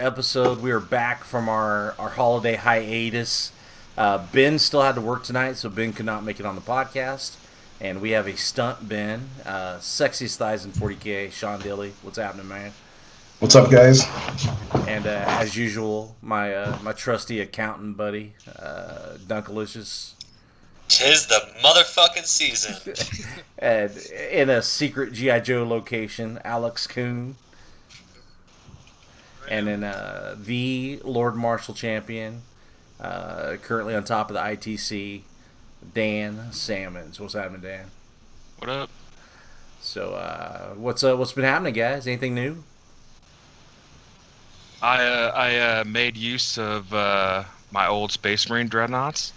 episode. We are back from our holiday hiatus. Ben still had to work tonight, so Ben could not make it on the podcast. And we have a stunt Ben, sexiest thighs in 40K, Sean Dilly. What's happening, man? What's up, guys? And as usual, my trusty accountant buddy, Dunkalicious. Tis the motherfucking season. And in a secret G.I. Joe location, Alex Kuhn. And then the Lord Marshal champion, currently on top of the ITC, Dan Salmons. What's happening, Dan? What up? So, what's been happening, guys? Anything new? I made use of my old Space Marine dreadnoughts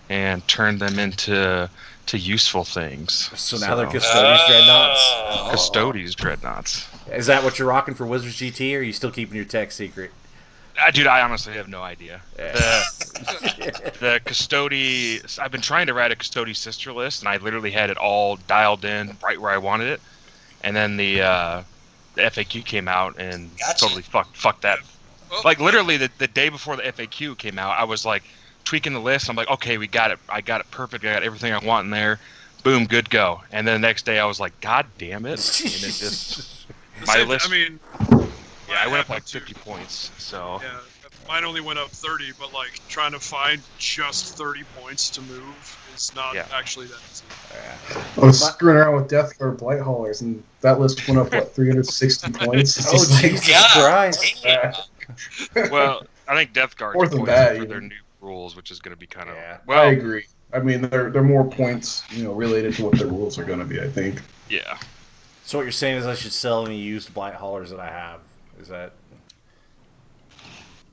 and turned them into useful things. So now they're Custodes dreadnoughts. Custodes dreadnoughts. Is that what you're rocking for Wizards GT, or are you still keeping your tech secret? Dude, I honestly have no idea. Yeah. The Custody... I've been trying to write a Custody sister list, and I literally had it all dialed in right where I wanted it. And then the FAQ came out and totally fucked that. Like, literally, the day before the FAQ came out, I was, like, tweaking the list. I'm like, okay, we got it. I got it perfect. I got everything I want in there. Boom, good go. And then the next day, I was like, God damn it. And it just... my list... I mean... Yeah, I went up like 50 points, so... Yeah, mine only went up 30, but, like, trying to find just 30 points to move is not actually that easy. I was screwing around with Death Guard Blight Haulers, and that list went up, 360 points? Oh, Jesus Christ. Well, I think Death Guard Fourth is and points bad, for their new rules, which is going to be kind of... Well, I agree. I mean, they're more points, related to what their rules are going to be, I think. Yeah. So what you're saying is I should sell any used Blight Haulers that I have? Is that...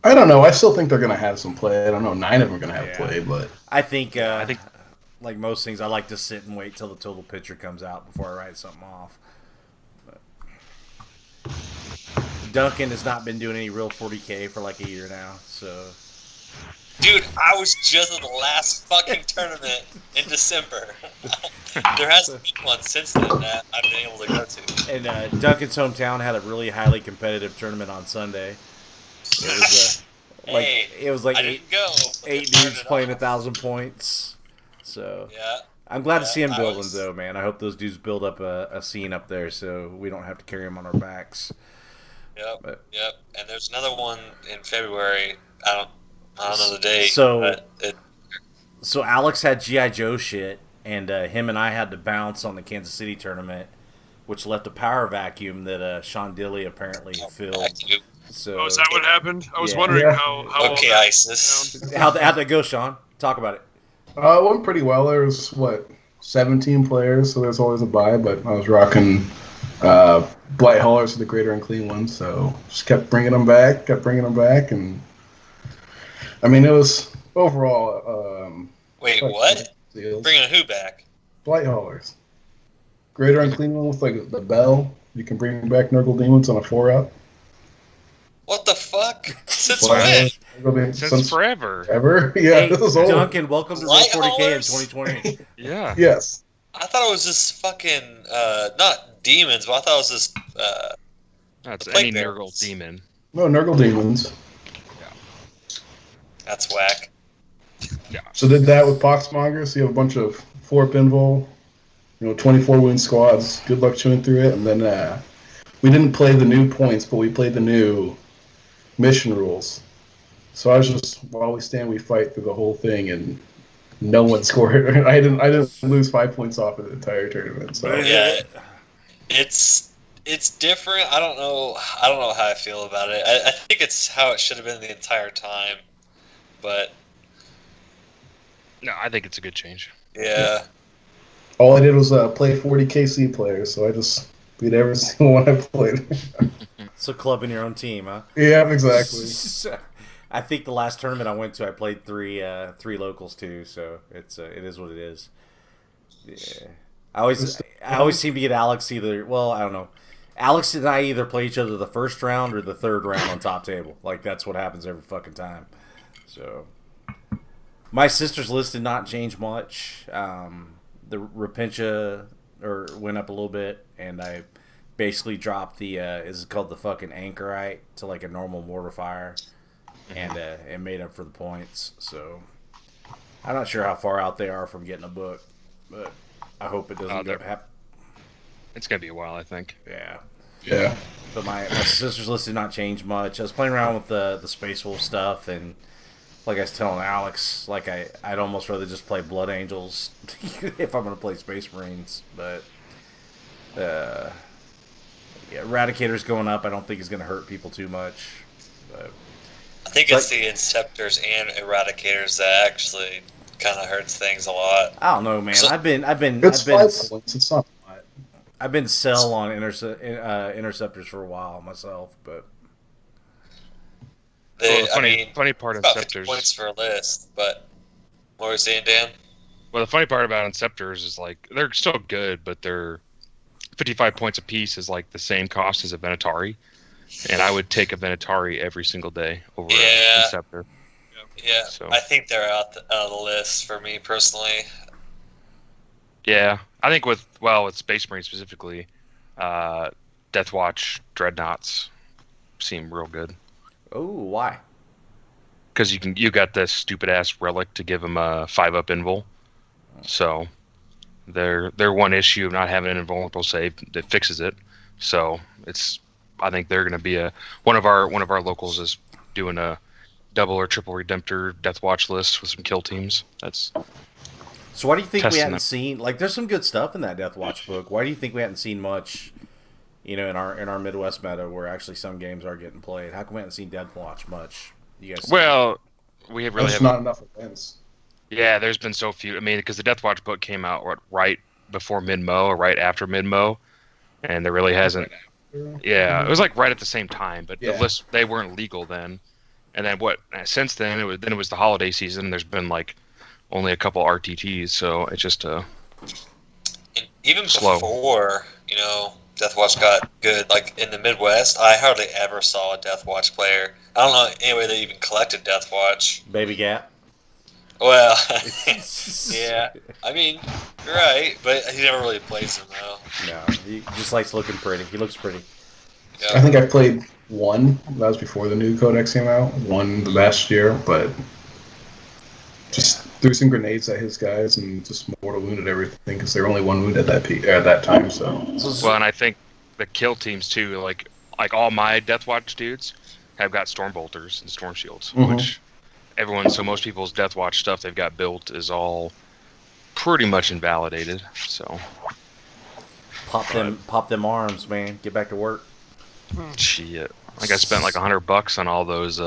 I don't know. I still think they're going to have some play. I don't know. 9 of them are going to have play, but... I think, like most things, I like to sit and wait till the total picture comes out before I write something off. But Duncan has not been doing any real 40K for like a year now, so... Dude, I was just at the last fucking tournament in December. There hasn't been one since then that I've been able to go to. And Duncan's hometown had a really highly competitive tournament on Sunday. It was like eight dudes playing 1,000 points. So yeah, I'm glad to see him building, though, man. I hope those dudes build up a scene up there so we don't have to carry them on our backs. Yep. And there's another one in February. I don't know the date. So Alex had G.I. Joe shit, and him and I had to bounce on the Kansas City tournament, which left a power vacuum that Sean Dilly apparently filled. So, is that what happened? I was wondering how okay, ISIS. How'd that go, Sean? Talk about it. It went pretty well. There was, 17 players, so there's always a bye, but I was rocking Blight Haulers for the greater and clean ones, so just kept bringing them back, and I mean, it was overall... Wait, what? Bringing who back? Blight Haulers. Greater and clean one with, the bell. You can bring back Nurgle Demons on a 4-up. What the fuck? Since when? Since forever. Ever? Yeah, hey, this is old. Duncan, welcome to Real 40K in 2020. Yeah. Yes. I thought it was just fucking, not demons, but I thought it was just, That's any Nurgle demon. No, Nurgle Demons. That's whack. Yeah. So did that with Poxmonger, so you have a bunch of 4-up 24 wound squads. Good luck chewing through it, and then we didn't play the new points, but we played the new mission rules. So I was just, while we stand, we fight through the whole thing, and no one scored. I didn't lose 5 points off of the entire tournament. So yeah, it's different. I don't know how I feel about it. I think it's how it should have been the entire time, but no, I think it's a good change. Yeah. All I did was play 40 KC players, so I just beat every single one I played. So clubbing your own team, huh? Yeah, exactly. I think the last tournament I went to, I played three locals too. So it is what it is. Yeah, I always seem to get Alex either. Well, I don't know. Alex and I either play each other the first round or the third round on top table. Like that's what happens every fucking time. So my sister's list did not change much. The Repentia went up a little bit, and I basically dropped the is it called the fucking anchorite to like a normal mortar fire, and it made up for the points. So I'm not sure how far out they are from getting a book, but I hope it doesn't go happen. It's gonna be a while, I think. Yeah. Yeah. But my sister's list did not change much. I was playing around with the Space Wolf stuff, and like I was telling Alex, like I'd almost rather just play Blood Angels if I'm gonna play Space Marines. But yeah, Eradicator's going up. I don't think is gonna hurt people too much. But I think it's the Inceptors and Eradicators that actually kind of hurts things a lot. I don't know, man. So, I've been It's 5 points. It's not. I've been sell on interceptors for a while myself, but the funny part of about Inceptors 50 points for a list. But what were you saying, Dan? Well, the funny part about Inceptors is like they're still good, but they're 55 points a piece is like the same cost as a Venatari, and I would take a Venatari every single day over an Inceptor. Yeah, so I think they're out of the list for me personally. Yeah, I think with Space Marine specifically, Deathwatch Dreadnoughts seem real good. Oh, why? Because you got this stupid ass relic to give them a 5-up invul, so their one issue of not having an invulnerable save that fixes it. So I think they're going to be one of our locals is doing a double or triple Redemptor Deathwatch list with some kill teams. So why do you think we hadn't seen, like, there's some good stuff in that Deathwatch book. Why do you think we hadn't seen much, in our Midwest meta where actually some games are getting played? How come we haven't seen Deathwatch much? You guys? Well, we really There's not enough events. Yeah, there's been so few. I mean, because the Deathwatch book came out right before mid-mo or right after mid-mo, and there really hasn't. Yeah, it was like right at the same time, but the list they weren't legal then. And then since then it was the holiday season. There's been like only a couple RTTs, so it's just even slow. Before Deathwatch got good, like in the Midwest, I hardly ever saw a Deathwatch player. I don't know anybody that even collected Deathwatch. Baby Gap. Well, yeah. I mean, you're right, but he never really plays them though. No, he just likes looking pretty. He looks pretty. Yeah. I think I played one. That was before the new codex came out. One the last year, but just threw some grenades at his guys and just mortal wounded everything because they were only one wound at that time. So well, and I think the kill teams too, like all my Deathwatch dudes have got storm bolters and storm shields, which most people's Deathwatch stuff they've got built is all pretty much invalidated. So pop them arms, man. Get back to work. Shit, I spent like $100 on all those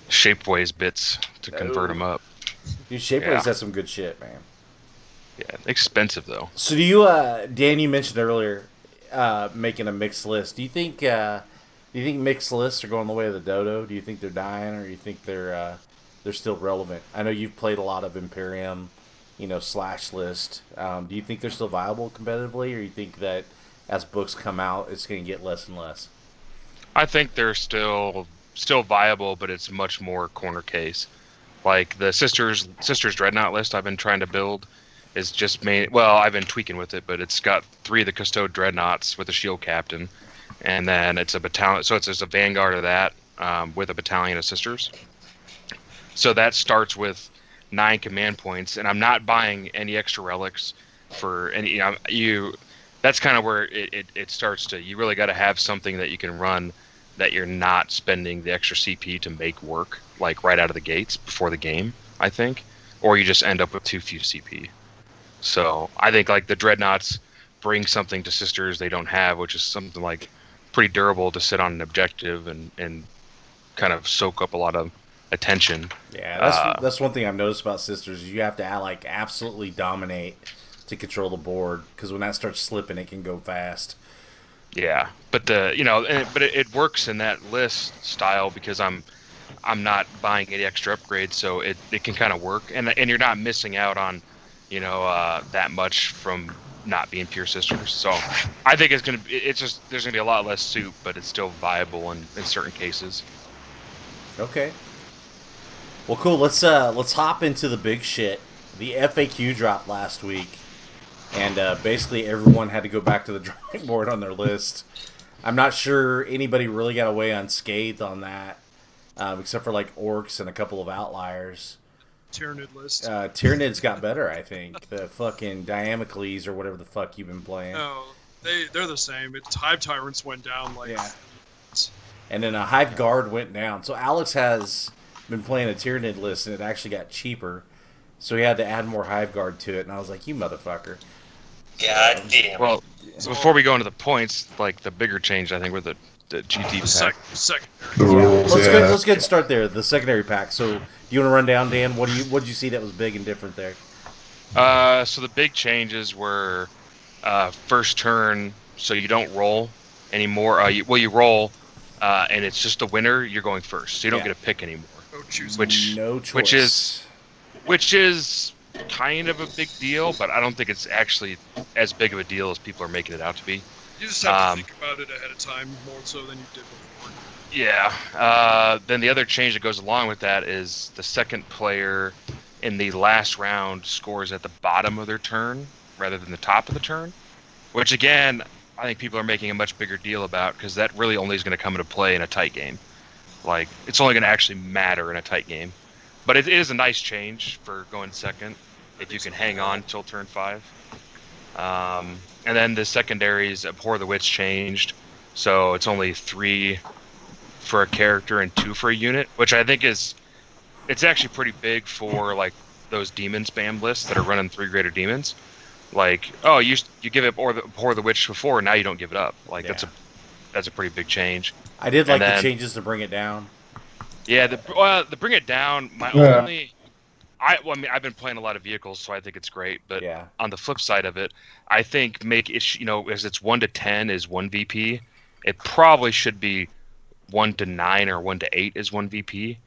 Shapeways bits to convert them up. Dude, Shapeways has some good shit, man. Yeah, expensive though. So do you, Dan? You mentioned earlier making a mixed list. Do you think mixed lists are going the way of the dodo? Do you think they're dying, or do you think they're still relevant? I know you've played a lot of Imperium, slash list. Do you think they're still viable competitively, or you think that as books come out, it's going to get less and less? I think they're still viable, but it's much more corner case. Like the Sisters Dreadnought list I've been trying to build is just I've been tweaking with it, but it's got 3 of the Custode Dreadnoughts with a shield captain, and then it's a battalion. So it's just a vanguard of that with a battalion of Sisters. So that starts with 9 command points, and I'm not buying any extra relics for any. That's kind of where it starts to. You really got to have something that you can run that you're not spending the extra CP to make work, like right out of the gates before the game, I think. Or you just end up with too few CP. So I think like the Dreadnoughts bring something to Sisters they don't have, which is something like pretty durable to sit on an objective and kind of soak up a lot of attention. Yeah, that's one thing I've noticed about Sisters is you have to absolutely dominate to control the board, because when that starts slipping, it can go fast. Yeah, but it works in that list style because I'm not buying any extra upgrades, so it can kind of work, and you're not missing out on that much from not being pure Sisters. So I think there's gonna be a lot less soup, but it's still viable in certain cases. Okay. Well, cool. Let's hop into the big shit. The FAQ dropped last week. and basically everyone had to go back to the drawing board on their list. I'm not sure anybody really got away unscathed on that, except for like orcs and a couple of outliers. Tyrannid list. Tyrannid's got better, I think. The fucking Diamocles or whatever the fuck you've been playing. No, they're the same. It's Hive Tyrants went down like. Yeah. And then a Hive Guard went down. So Alex has been playing a Tyrannid list, and it actually got cheaper. So he had to add more Hive Guard to it, and I was like, you motherfucker. God damn. Well, so before we go into the points, like the bigger change, I think, were the GT pack. Secondary. The rules, Let's get start there. The secondary pack. So you want to run down, Dan? What did you see that was big and different there? So the big changes were first turn, so you don't roll anymore. You roll, and it's just a winner. You're going first, so you don't get a pick anymore. No choosing. No choice. Which is kind of a big deal, but I don't think it's actually as big of a deal as people are making it out to be. You just have to think about it ahead of time more so than you did before. Yeah. Then the other change that goes along with that is the second player in the last round scores at the bottom of their turn rather than the top of the turn, which again, I think people are making a much bigger deal about because that really only is going to come into play in a tight game. Like, it's only going to actually matter in a tight game. But it is a nice change for going second if you can hang on till turn 5. And then the secondaries, Abhor the Witch changed, so it's only 3 for a character and 2 for a unit, which I think it's actually pretty big for like those demon spam lists that are running 3 greater demons. Like, oh, you give it Abhor the Witch before, now you don't give it up. Like that's a pretty big change. I did like the changes to bring it down. Yeah, the bring it down. I've been playing a lot of vehicles, so I think it's great. But on the flip side of it, I think make it, as it's 1 to 10 is 1 VP, it probably should be 1 to 9 or 1 to 8 is 1 VP.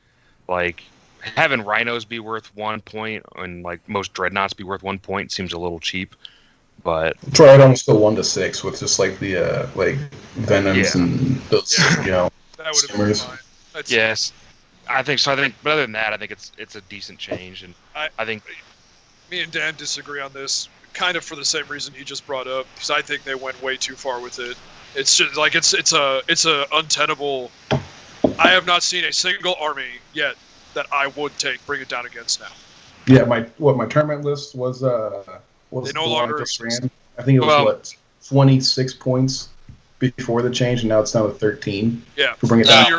Like, having rhinos be worth 1 point and like most dreadnoughts be worth 1 point seems a little cheap. But try it almost go 1 to 6 with just like the like venoms and those that would have been fine. Yes. I think so. But other than that, I think it's a decent change, and I think me and Dan disagree on this, kind of for the same reason he just brought up, because I think they went way too far with it. It's just like it's a untenable. I have not seen a single army yet that I would bring it down against now. Yeah, my tournament list was they no longer exist. I think it was 26 points before the change, and now it's down to 13. Yeah. To bring it down. So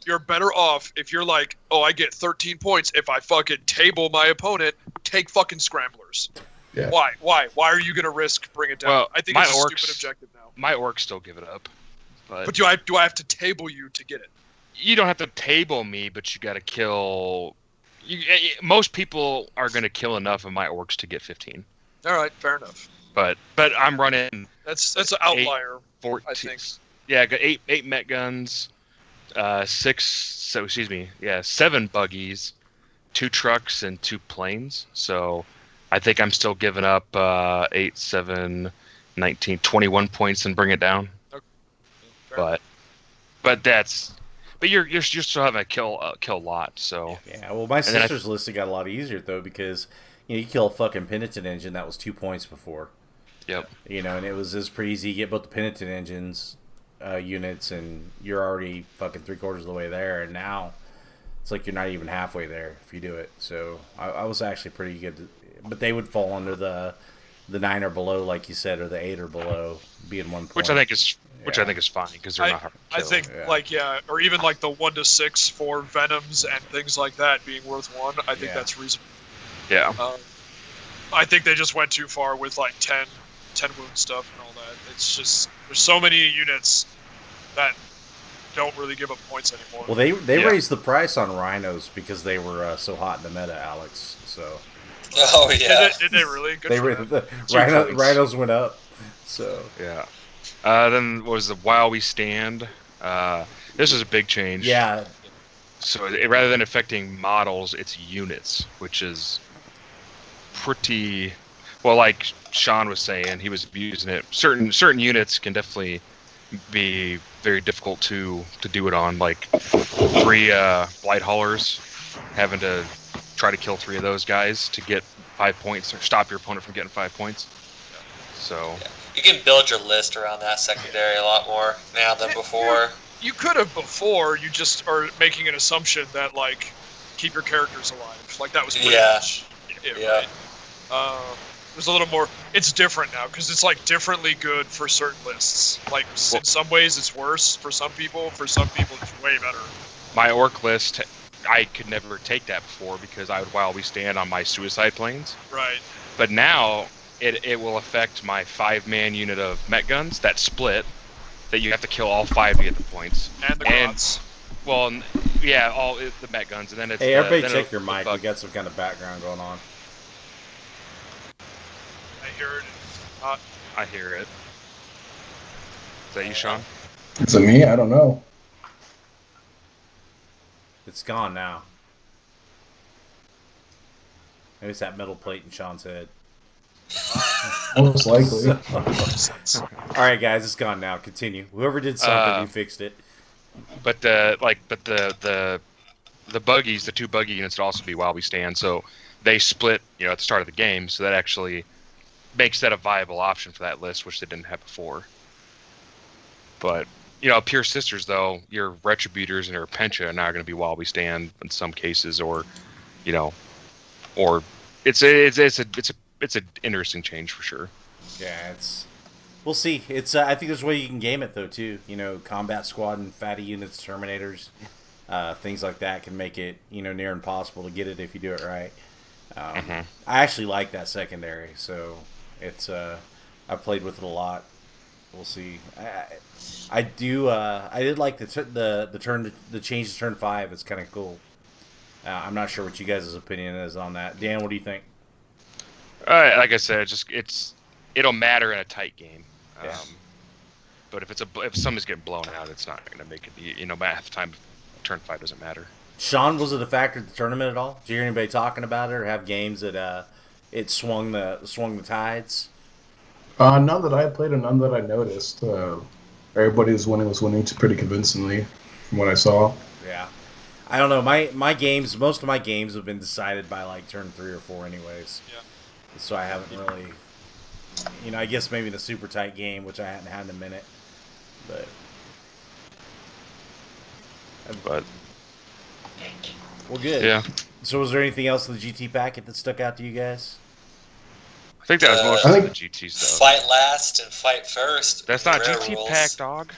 you're better off if you're like, oh, I get 13 points if I fucking table my opponent. Take fucking scramblers. Yeah. Why are you gonna risk bring it down? Well, I think it's a stupid objective now. My orcs still give it up. But do I have to table you to get it? You don't have to table me, but you got to kill. Most people are going to kill enough of my orcs to get 15. All right, fair enough. But I'm running. That's an outlier. 14, I think. Yeah, I got 8 met guns, 7 buggies, 2 trucks, and 2 planes. So I think I'm still giving up 8, 7, 19, 21 points and bring it down. Okay. But you're still having a kill a lot. So yeah. Well, my sister's list got a lot easier though because you kill a fucking penitent engine that was 2 points before. Yep. And it was pretty easy. You get both the penitent engines units, and you're already fucking 3/4 of the way there. And now it's like you're not even halfway there if you do it. So I was actually pretty good, but they would fall under the 9 or below, like you said, or the 8 or below, being 1 point. Which I think is fine because they're not hard to kill. I think or even like the 1 to 6 for venoms and things like that being worth 1. I think that's reasonable. Yeah. I think they just went too far with like 10 wound stuff and all that. It's just there's so many units that don't really give up points anymore. Well, they raised the price on rhinos because they were so hot in the meta, Alex. So. Oh yeah. Did they really? Good rhinos went up. So yeah. Then was the While We Stand. This is a big change. Yeah. So rather than affecting models, it's units, which is pretty well. Like Sean was saying, he was abusing it. Certain units can definitely be very difficult to do it on. Like 3 blight haulers, having to try to kill 3 of those guys to get 5 points or stop your opponent from getting 5 points. So You can build your list around that secondary a lot more now than before. You could have before. You just are making an assumption that like keep your characters alive. Like that was pretty much it, Yeah. right? There's a little more. It's different now because it's like differently good for certain lists. Like in some ways it's worse for some people. For some people it's way better. my orc list, I could never take that before because I would while we stand on my suicide planes. Right. But now it will affect my 5-man unit of met guns that split. That you have to kill all 5 to get the points. And the grots. Well, yeah, all the met guns, and then it's. Hey, everybody, then check your mic. We bug. got some kind of background going on. I hear it. I hear it. Is that you, Sean? Is it me? I don't know. It's gone now. Maybe it's that metal plate in Sean's head. Most likely. All right, guys, it's gone now. Continue. Whoever did something, you fixed it. But the buggies, the 2 buggy units would also be while we stand. So they split, at the start of the game. So that actually makes that a viable option for that list, which they didn't have before. But Pure Sisters, though, your Retributors and your Pencha are now going to be while we stand in some cases, or it's an interesting change for sure. Yeah, we'll see. It's I think there's a way you can game it though too. Combat squad and fatty units, Terminators, things like that can make it near impossible to get it if you do it right. I actually like that secondary, so it's I've played with it a lot. We'll see. I did like the change to turn 5. It's kind of cool. I'm not sure what you guys' opinion is on that. Dan, what do you think? Like I said, it'll matter in a tight game. Yeah. But if somebody's getting blown out, it's not going to make it. Half the time, turn 5 doesn't matter. Sean, was it a factor at the tournament at all? Did you hear anybody talking about it or have games that it swung the tides? None that I played and none that I noticed. Everybody was winning pretty convincingly from what I saw. Yeah. I don't know. Most of my games have been decided by like turn 3 or 4 anyways. Yeah. So I haven't really, I guess maybe the super tight game, which I hadn't had in a minute. But well, good. Yeah. So was there anything else in the GT packet that stuck out to you guys? I think that was mostly the GT stuff. Fight last and fight first. That's not Rare GT rules. pack, dog.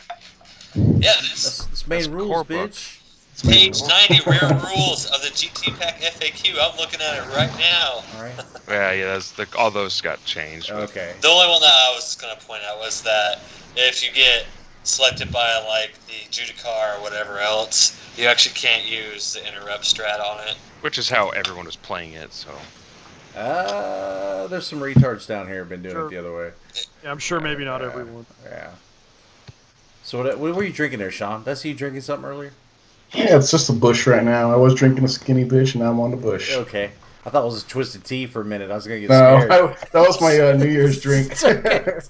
Yeah, it is. That's main That's rules, core book. bitch. Page 90, rare rules of the GT Pack FAQ. I'm looking at it right now. All right. Yeah. All those got changed. Okay. The only one that I was going to point out was that if you get selected by like the Judicar or whatever else, you actually can't use the interrupt strat on it. Which is how everyone was playing it. So. There's some retards down here who've been doing Sure. it the other way. Yeah, I'm sure maybe not everyone. Yeah. So what were you drinking there, Sean? Did I see you drinking something earlier? Yeah, it's just a bush right now. I was drinking a skinny bush, and now I'm on the bush. Okay. I thought it was a twisted tea for a minute. I was gonna get No, scared. that was my New Year's drink. It's okay.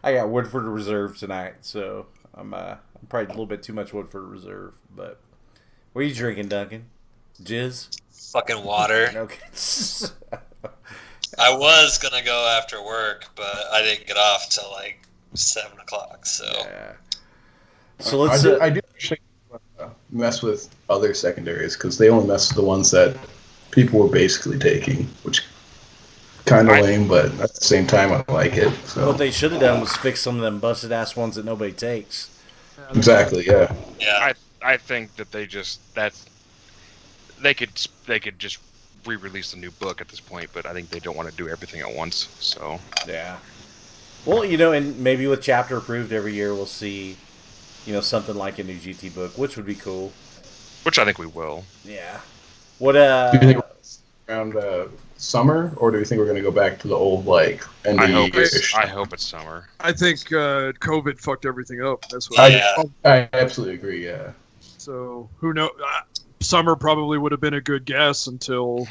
I got Woodford Reserve tonight, so I'm probably a little bit too much Woodford Reserve. But what are you drinking, Duncan? Jizz? Fucking water. Okay. I was going to go after work, but I didn't get off till like 7 o'clock, so. Yeah. So let's. I do actually mess with other secondaries because they only mess with the ones that people were basically taking, which kind of lame, but at the same time I like it. So What they should have done was fix some of them busted ass ones that nobody takes. exactly, yeah. Yeah. I think that they could just re-release a new book at this point, but I think they don't want to do everything at once. So Yeah. Well, and maybe with chapter approved every year we'll see, something like a new GT book, which would be cool. which I think we will. Yeah. What Do you think around summer, or do you think we're going to go back to the old end I of hope year? I hope it's summer. I think COVID fucked everything up. That's what. Yeah. I absolutely agree. Yeah. So who knows? Summer probably would have been a good guess until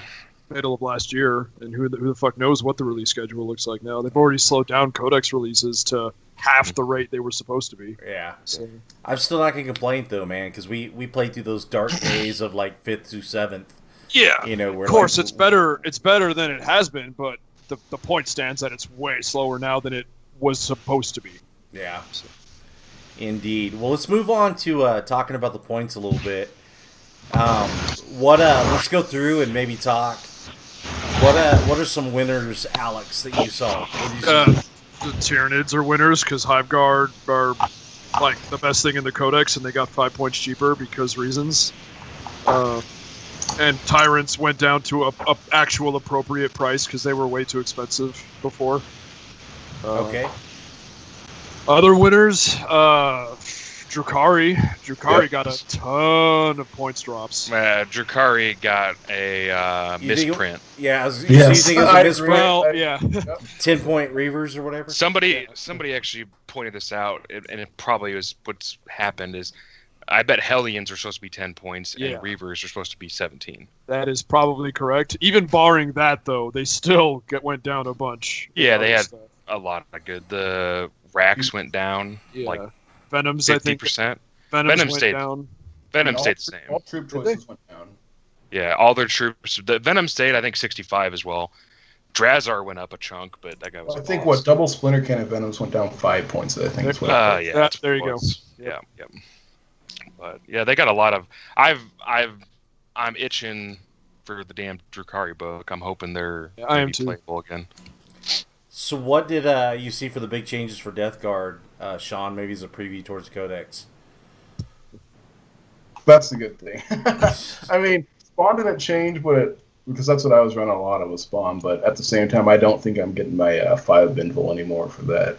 middle of last year, and who the fuck knows what the release schedule looks like now? They've already slowed down Codex releases to half the rate they were supposed to be. Yeah. So I'm still not going to complain, though, man, because we played through those dark days of, 5th through 7th. yeah, Where, of course it's better. It's better than it has been, but the point stands that it's way slower now than it was supposed to be. Yeah. Indeed. Well, let's move on to talking about the points a little bit. Let's go through and maybe talk. What are some winners, Alex, that you saw? What did you see? The Tyranids are winners because Hive Guard are like the best thing in the Codex, and they got 5 points cheaper because reasons. And Tyrants went down to a actual appropriate price because they were way too expensive before. Okay. Other winners, Drukhari. Drukhari got a ton of points drops. Drukhari got a misprint. So you Yes, think it was a I misprint? agree. Well, yeah. 10-point Reavers or whatever? Somebody actually pointed this out, and it probably was what's happened is, I bet Hellions are supposed to be 10 points, and Reavers are supposed to be 17. That is probably correct. Even barring that, though, they still went down a bunch. Yeah, they had a lot of good. The racks went down like Venoms, 50%. I think. Venom went stayed down. Venom stayed the same. All troop choices went down. Yeah, all their troops. The Venom stayed, I think, 65 as well. Drazar went up a chunk, but that guy was. I think double Splinter Cannon Venoms went down 5 points. I think. Yeah. There you go. Yeah. But yeah, they got a lot of. I'm itching for the damn Drukhari book. I'm hoping they're I am too. playable again. So what did you see for the big changes for Death Guard, Sean? Maybe as a preview towards Codex. That's the good thing. I mean, Spawn didn't change, because that's what I was running a lot of was Spawn. But at the same time, I don't think I'm getting my 5 Binvil anymore for that.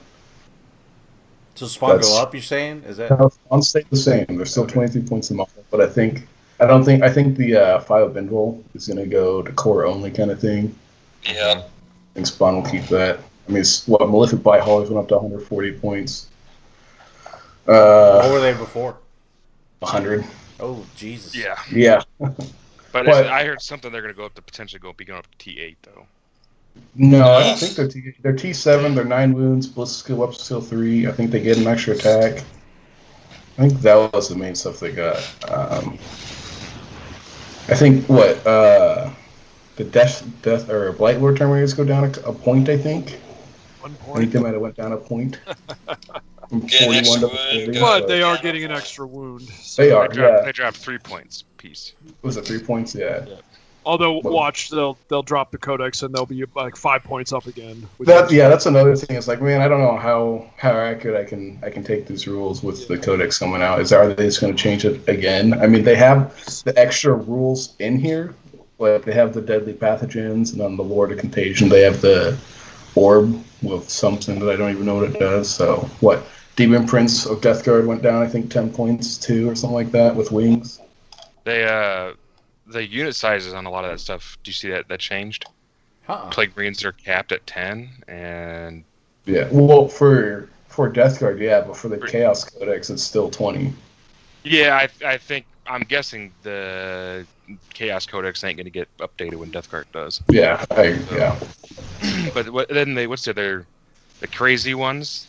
So Spawn go up? You're saying? Is that? No, Spawn stayed the same. They're still 23 points a month, but I think the 5 Binvil is going to go to core only kind of thing. Yeah. I think Spawn will keep that. I mean, Malefic Blight Haulers went up to 140 points. What were they before? 100. Oh, Jesus. Yeah. Yeah. But I heard something they're going to go up to potentially be going up to T8 though. No, I don't think they're T7. They're 9 wounds. Bliss skill up skill 3. I think they get an extra attack. I think that was the main stuff they got. I think the death or Blight Lord Terminators go down a point. I think. 1 I think point. they might have went down a point. From Get an 41 extra to wound, 40. go But down. they are getting an extra wound. They are. They dropped 3 points piece. Was it 3 points? Yeah. Although, watch, they'll drop the Codex and they'll be like 5 points up again. That's another thing. It's like, man, I don't know how accurate I can take these rules with the Codex coming out. Are they just going to change it again? I mean, they have the extra rules in here. Like they have the deadly pathogens, and on the Lord of Contagion, they have the orb with something that I don't even know what it does. So what? Demon Prince of Death Guard went down, I think, 10 points too, or something like that, with wings. The unit sizes on a lot of that stuff. Do you see that changed? Plague Marines are capped at 10, and yeah. Well, for Death Guard, yeah, but for the Chaos Codex, it's still 20. Yeah, I'm guessing the Chaos Codex ain't going to get updated when Death Guard does. Yeah, yeah. But what's the crazy ones?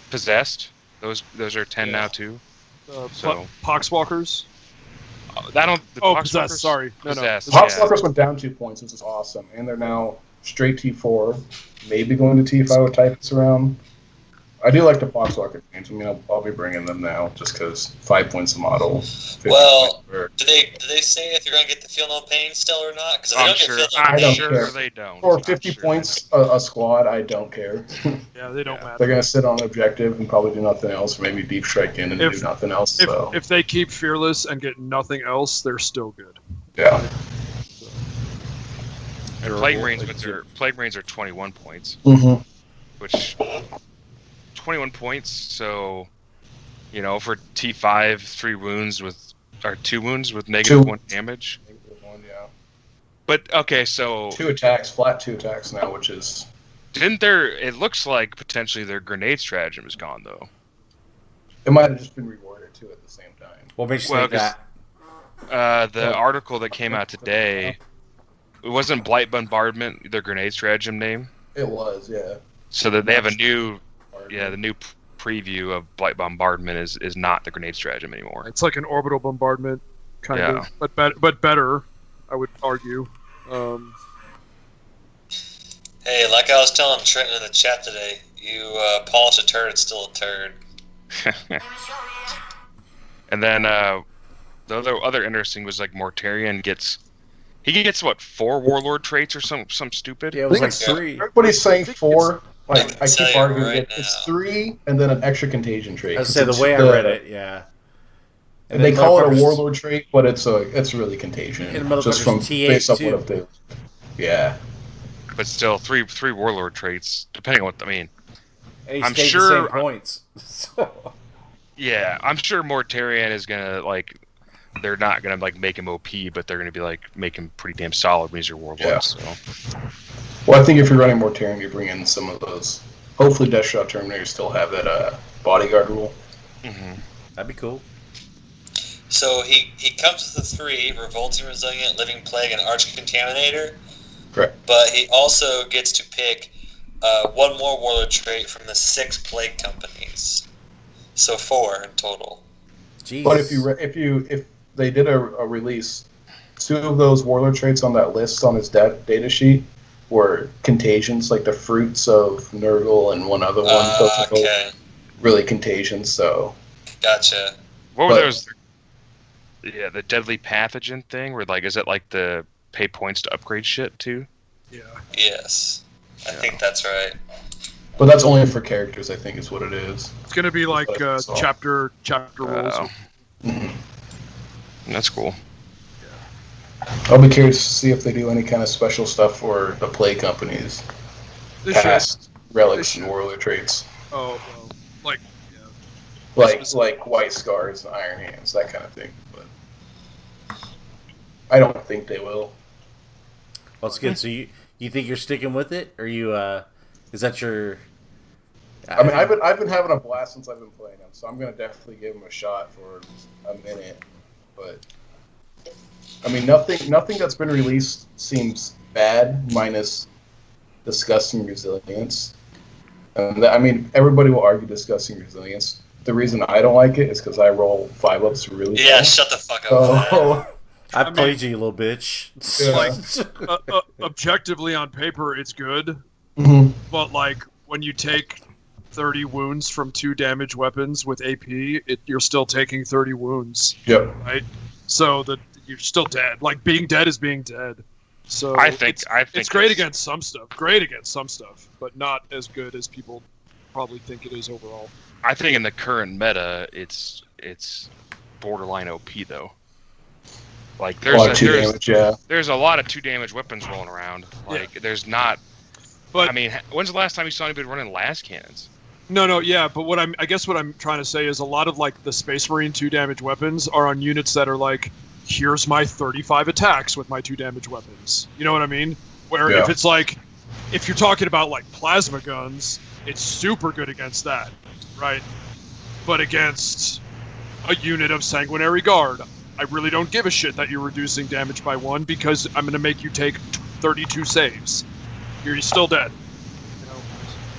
Possessed. Those are 10 now too. So Poxwalkers. Poxwalkers? Sorry. Possessed. Poxwalkers went down 2 points, which is awesome, and they're now straight T4, maybe going to T5 with Typhus around. I do like the Poxwalker games. I mean, I'll be bringing them now just because 5 points a model. Well, do they say if you're going to get the Feel No Pain still or not? Because I'm sure they don't. For 50 points a squad, I don't care. Yeah, they don't matter. They're going to sit on objective and probably do nothing else, or maybe deep strike in and do nothing else. If they keep Fearless and get nothing else, they're still good. Yeah. And Plague Marines are 21 points, which 21 points. So, for T5, 3 wounds or 2 wounds with -1 damage. -1, yeah. But okay, so 2 attacks, flat 2 attacks now, which is. Didn't there? It looks like potentially their grenade stratagem is gone though. It might have just been rewarded too at the same time. What makes you think that? The article that came out today, it wasn't Blight Bombardment their grenade stratagem name. It was, yeah. So that they have a new, the new preview of Blight Bombardment is not the grenade stratagem anymore. It's like an orbital bombardment, kind of, but better, I would argue. Hey, like I was telling Trenton in the chat today, you polish a turd, it's still a turd. And then the other interesting was like Mortarion gets what, 4 warlord traits or some stupid. Yeah, it I was think like it's 3. everybody's saying think 4. I Like can I tell keep you arguing right it's now. 3 and then an extra contagion trait. I 'cause say the it's way I read it, yeah. And they call it a motherfuckers- warlord trait, but it's really contagion. And motherfuckers Just from T8 based up too. what they. Yeah. But still, three warlord traits, depending on what I mean. And he I'm stayed sure- the same points. So, Yeah, I'm sure Mortarion is gonna like. They're not gonna like make him OP, but they're gonna be like make him pretty damn solid when he's your warlord. Yeah. So Well, I think if you're running Mortarion, you bring in some of those. Hopefully, Deathshot Terminators still have that bodyguard rule. that'd be cool. So he comes with a 3, Revolting Resilient, Living Plague, and Arch Contaminator. Correct. But he also gets to pick 1 more warlord trait from the 6 plague companies. So 4 in total. Jeez. But if they did a release, 2 of those warlord traits on that list on his data sheet were contagions, like the fruits of Nurgle and one other one. Those are both Okay, really contagions. So gotcha. what were But- those? Yeah, the deadly pathogen thing. Where like, is it like the pay points to upgrade shit too? Yeah. Yes, I think that's right. but that's only for characters, I think, is what it is. It's gonna be like what I saw. chapter rules. Oh, that's cool. I'll be curious to see if they do any kind of special stuff for the play companies, They should. past relics They and should. warlord traits, Oh, well, like, yeah. like white scars and iron hands, that kind of thing. But I don't think they will. Well, it's good. So you think you're sticking with it, or you is that your? I mean, I've been having a blast since I've been playing them, so I'm gonna definitely give them a shot for a minute. But I mean, nothing that's been released seems bad, minus Disgusting Resilience. And I mean, everybody will argue Disgusting Resilience. The reason I don't like it is because I roll 5-ups really Yeah, well. shut the fuck up. So, I mean- played you, you little bitch. Yeah. Objectively on paper, it's good, mhm. but like when you take 30 wounds from 2 damage weapons with AP, you're still taking 30 wounds, Yep. right? So that you're still dead. Like being dead is being dead. So I think it's great against some stuff. Great against some stuff, but not as good as people probably think it is overall. I think in the current meta, it's borderline OP though. Like A lot of 2 damage, yeah. there's a lot of 2 damage weapons rolling around. Like there's not. But I mean, when's the last time you saw anybody running las cannons? No, yeah, but I guess what I'm trying to say is a lot of like the Space Marine 2 damage weapons are on units that are like, here's my 35 attacks with my 2 damage weapons. You know what I mean? Where Yeah. if it's like, if you're talking about like plasma guns, it's super good against that, right? But against a unit of Sanguinary Guard, I really don't give a shit that you're reducing damage by 1 because I'm going to make you take 32 saves. You're still dead. You know?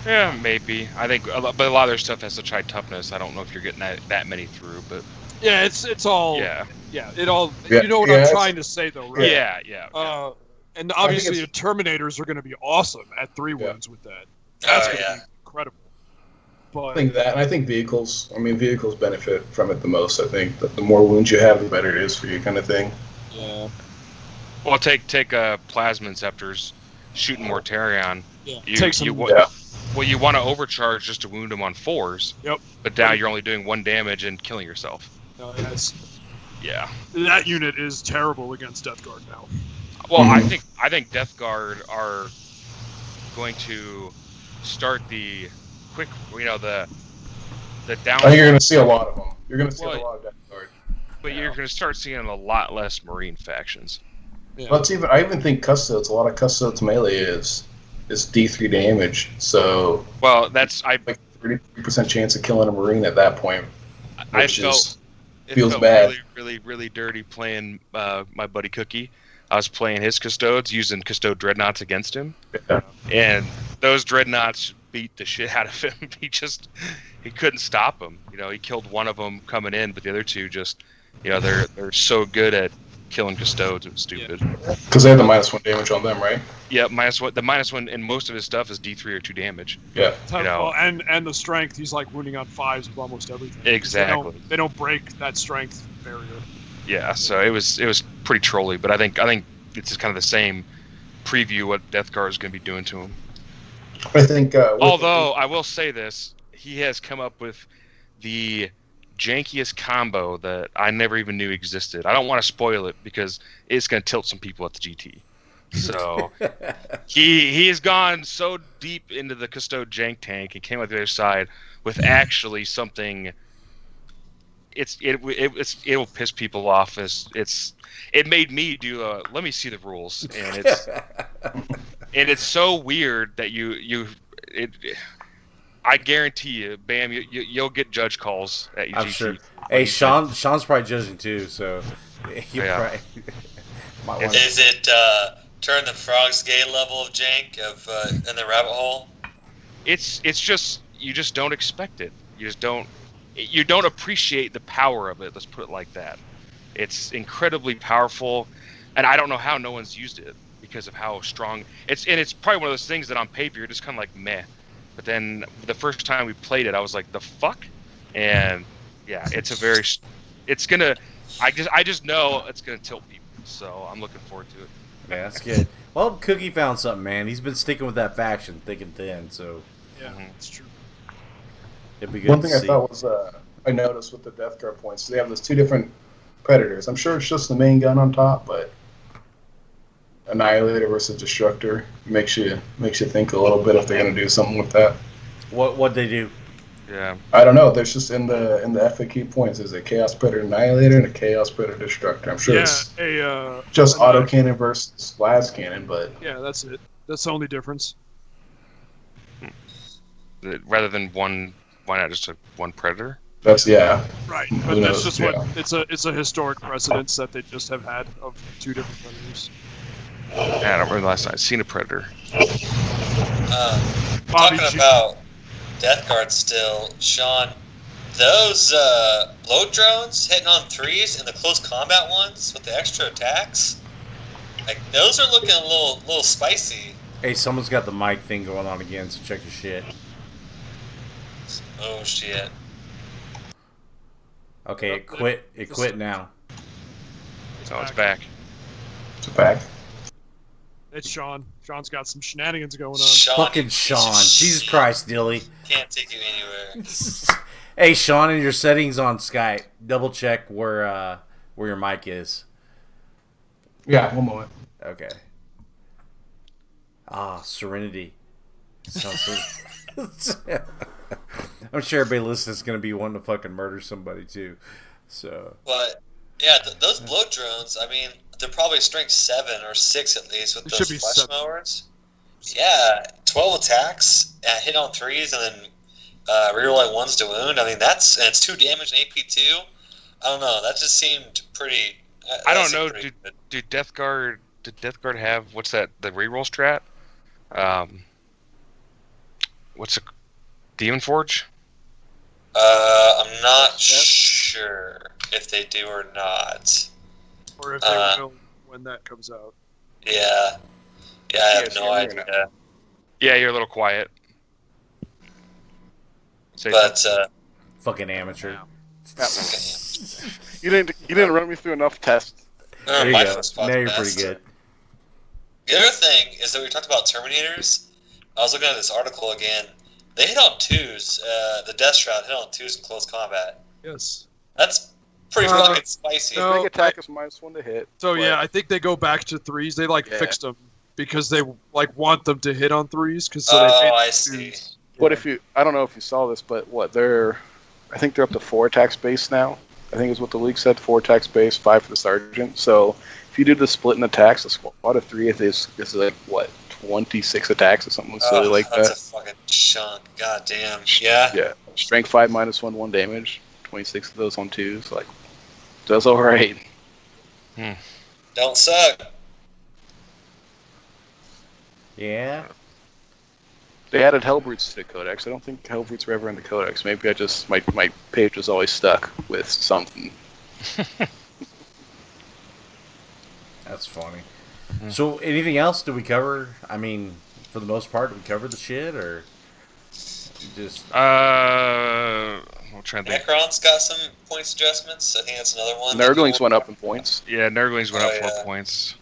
Yeah, maybe. I think, but a lot of their stuff has such high toughness. I don't know if you're getting that many through, but Yeah, it's all. yeah, It all. Yeah, You know what yeah, I'm it's- trying to say, though, right? yeah. And obviously, the it's- Terminators are going to be awesome at 3 Yeah. wounds with that. That's Oh, going to yeah. be incredible. But I think that, and I think vehicles benefit from it the most. I think that the more wounds you have, the better it is for you, kind of thing. yeah, Well, take Plasma Inceptors shooting Mortarion. yeah. You, Take some. you, Yeah. Well, you want to overcharge just to wound them on 4s. Yep. But now you're only doing 1 damage and killing yourself. Yeah. That unit is terrible against Death Guard now. Well, Mhm. I think Death Guard are going to start the quick, the down. I think you're going to see a lot of them. You're going to see Well, a lot of Death Guard. But you're going to start seeing a lot less Marine factions. Yeah. I even think Custodes. A lot of Custodes melee is D3 damage. So Well, that's like 33% chance of killing a Marine at that point. I Which felt it feels felt bad. really dirty playing my buddy Cookie. I was playing his Custodes using Custode Dreadnoughts against him, Yeah. and those Dreadnoughts beat the shit out of him. He couldn't stop them. He killed one of them coming in, but the other 2 just, they're so good at killing custodes. It was stupid. Because they have the -1 damage on them, right? Yeah, -1. The -1 in most of his stuff is D3 or 2 damage. Yeah. You know. Well, and the strength, he's like wounding on 5s with almost everything. Exactly. They don't break that strength barrier. Yeah, so it was pretty trolly, but I think it's just kind of the same preview what Death Guard is going to be doing to him. I think. Although I will say this, he has come up with the jankiest combo that I never even knew existed. I don't want to spoil it because it's going to tilt some people at the GT. So he has gone so deep into the Custode jank tank and came out the other side with actually something. It'll piss people off. It made me do let me see the rules, and it's so weird that I guarantee you, Bam, you'll get judge calls at UGT. I'm sure. Hey, Sean's probably judging too, so you probably might want to. Is it turn the frog's gay level of jank in the rabbit hole? It's just you just don't expect it. You don't appreciate the power of it. Let's put it like that. It's incredibly powerful, and I don't know how no one's used it because of how strong it's. And it's probably one of those things that on paper you're just kind of like meh. But then the first time we played it, I was like, the fuck? And yeah, it's gonna, I just know it's gonna tilt people. So I'm looking forward to it. Yeah, that's good. Well, Cookie found something, man. He's been sticking with that faction thick and thin, so Yeah, it's true. it'd be good One to thing see. I thought was I noticed with the Death Guard points, they have those 2 different Predators. I'm sure it's just the main gun on top, but Annihilator versus Destructor makes you think a little bit if they're gonna do something with that. What they do? Yeah. I don't know. There's just in the FAQ points, there's a Chaos Predator Annihilator and a Chaos Predator Destructor. I'm sure it's just autocannon versus las cannon, but yeah, that's it. That's the only difference. Rather than one, why not just one Predator? that's Right, Who but that's knows? just Yeah. it's a historic precedence that they just have had of 2 different predators. Yeah, I don't remember the last time I've seen a Predator. Bobby Talking G- about Death Guard still, Sean, those load drones hitting on 3s and the close combat ones with the extra attacks, like those are looking a little spicy. Hey, someone's got the mic thing going on again, so check your shit. Oh shit. Okay, it quit. It quit now. So it's back. it's a fact. It's Sean. Sean's got some shenanigans going on. Sean, Fucking Sean. Jesus Christ, Dilly. can't take you anywhere. Hey, Sean, in your settings on Skype, double check where your mic is. Yeah, one moment. Okay. Ah, Serenity. Sounds so... I'm sure everybody listening is going to be wanting to fucking murder somebody too. So. But yeah, those blow drones, I mean, they're probably strength 7 or 6 at least with It those should be flesh 7. mowers. Yeah, 12 attacks, hit on 3s, and then reroll at 1s to wound. I mean, and it's 2 damage and AP2. I don't know. That just seemed pretty. I don't know. Did Death Guard have what's that? The reroll strat? What's a Demon Forge? I'm not sure if they do or not. Or if they will when that comes out. Yeah. Yeah, I have no idea. Yeah, you're a little quiet. But fucking amateur. You didn't run me through enough tests. There you my go. first Now spot's you're best. pretty good. The other thing is that we talked about Terminators. I was looking at this article again. They hit on 2s. The Death Shroud hit on 2s in close combat. Yes. That's pretty fucking spicy. no. Big attack is -1 to hit. So but- yeah, I think they go back to 3s. They Yeah. fixed them because they want them to hit on 3s because I see. What if I don't know if you saw this, but I think they're up to 4 attacks base now. I think is what the league said, 4 attacks base, 5 for the sergeant. So if you do the split in attacks, a squad of 3 is like, 26 attacks or something silly like that's that. a fucking chunk. God damn. Yeah. Yeah. Strength 5 -1 damage, 26 of those on 2s. Like, that's alright. Don't suck. Yeah. They added Hellbrutes to the Codex. I don't think Hellbrutes were ever in the Codex. Maybe I just my page was always stuck with something. That's funny. So, anything else? Did we cover? I mean, for the most part, did we cover the shit, or just? I'm trying to think. Necron's got some points adjustments. I think that's another one. Nurglings went up in points. Yeah, Nurglings went Oh, up 4 yeah. points.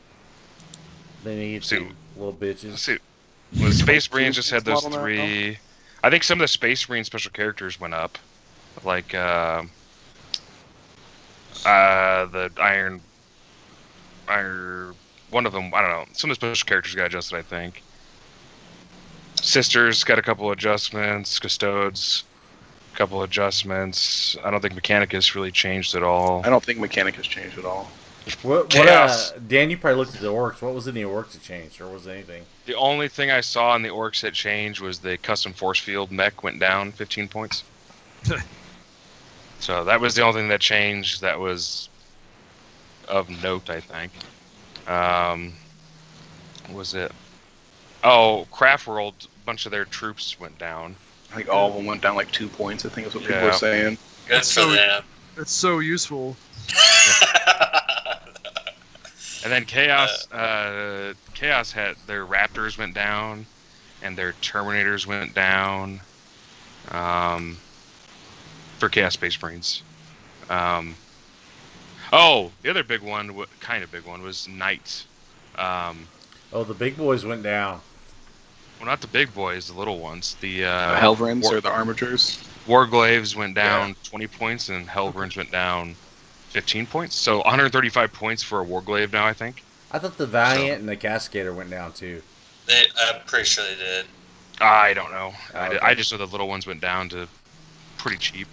They need See- some little bitches. Let's see. Well, the Space Marines just had those Model now? 3. I think some of the Space Marine special characters went up, like the Iron. One of them, I don't know. Some of the special characters got adjusted, I think. Sisters got a couple adjustments. Custodes, a couple adjustments. I don't think Mechanicus really changed at all. I don't think mechanic has changed at all. What? Chaos. Dan, you probably looked at the orcs. What was in the orcs that changed, or was it anything? The only thing I saw in the orcs that changed was the custom force field mech went down 15 points. So that was the only thing that changed that was of note, I think. What was it? Oh, Craft World, a bunch of their troops went down. I think all of them went down like 2 points. I think is what people Yeah. were saying. Good for So- them. It's so useful. And then Chaos had their Raptors went down, and their Terminators went down. For Chaos Space Marines. Oh, the other big one, kind of big one, was Knights. Oh, the big boys went down. Well, not the big boys, the little ones. The Helvrins War- or the Armigers. Warglaves went down 20 points, and Helvrins went down 15 points. So 135 points for a Warglaive now, I think. I thought the Valiant and the Cascader went down too. I'm pretty sure they did. I don't know. Okay. I just know the little ones went down to pretty cheap.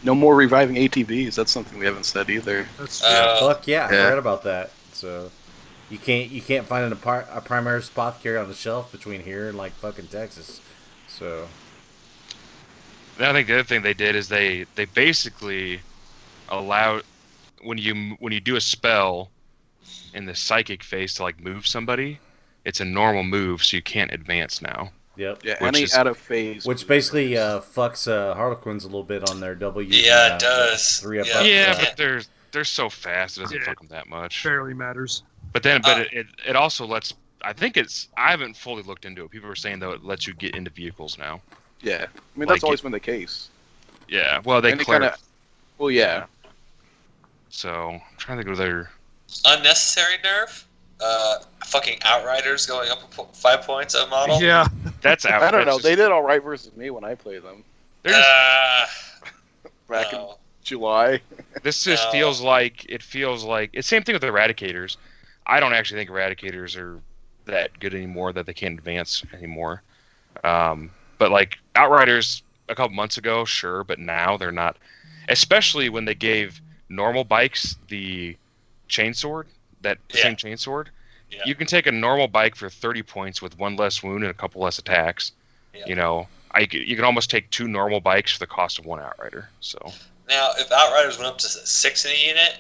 No more reviving ATVs. That's something we haven't said either. That's Fuck yeah, I Yeah. forgot about that. So you can't find a primary apothecary on the shelf between here and like fucking Texas. So Then I think the other thing they did is they basically allow when you do a spell in the psychic phase to like move somebody, it's a normal move, so you can't advance now. yep. Yeah, Which any is- out of phase. Which basically fucks Harlequins a little bit on their W. Yeah, it does. 3 up Yeah. up, Yeah, so- but they're so fast it doesn't Yeah. fuck them that much. barely matters. But it also lets. I think I haven't fully looked into it. People are saying though it lets you get into vehicles now. Yeah, I mean Like that's always been the case. Yeah, well they Any clarify. kinda- Well, yeah. So I'm trying to think of their. Unnecessary nerf. Fucking Outriders going up 5 points a model. Yeah, That's out. I don't that's know. just- They did all right versus me when I played them they're just- back in no. July. This just No. feels like it's same thing with Eradicators. I don't actually think Eradicators are that good anymore that they can't advance anymore. But like Outriders a couple months ago, sure, but now they're not. Especially when they gave normal bikes the chainsword, that Yeah. same chainsword. Yeah. You can take a normal bike for 30 points with 1 less wound and a couple less attacks. Yeah. You know, you can almost take 2 normal bikes for the cost of 1 Outrider. So. Now, if Outriders went up to 6 in a unit,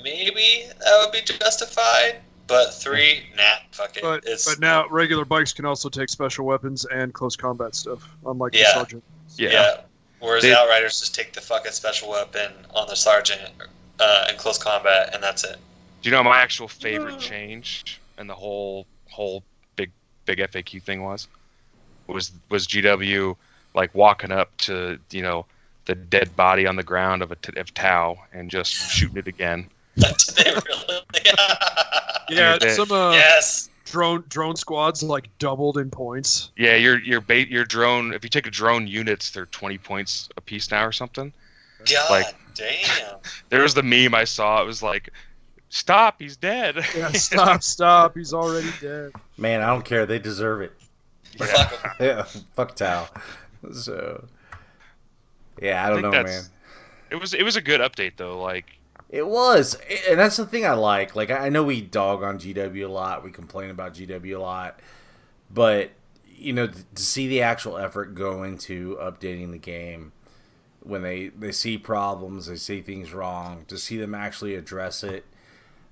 maybe that would be justified. But 3, nah, fuck it. but now regular bikes can also take special weapons and close combat stuff, unlike the Yeah. sergeant. yeah. Whereas They- Outriders just take the fucking special weapon on the sergeant in close combat, and that's it. Do you know what my actual favorite change and the whole big FAQ thing was GW like walking up to the dead body on the ground of Tau and just shooting it again. Did they really? Yeah, Dude, some Yes. drone squads like doubled in points. Yeah, your drone. If you take a drone units, they're 20 points a piece now or something. God Like- damn. There was the meme I saw. It was like, "Stop, he's dead." Yeah, stop! He's already dead. Man, I don't care. They deserve it. Fuck 'em. Yeah, fuck Tau. So yeah, I don't think know, that's- man. It was a good update though. Like, It was, and that's the thing I like. Like, I know we dog on GW a lot, we complain about GW a lot, but to see the actual effort go into updating the game when they see problems, they see things wrong, to see them actually address it,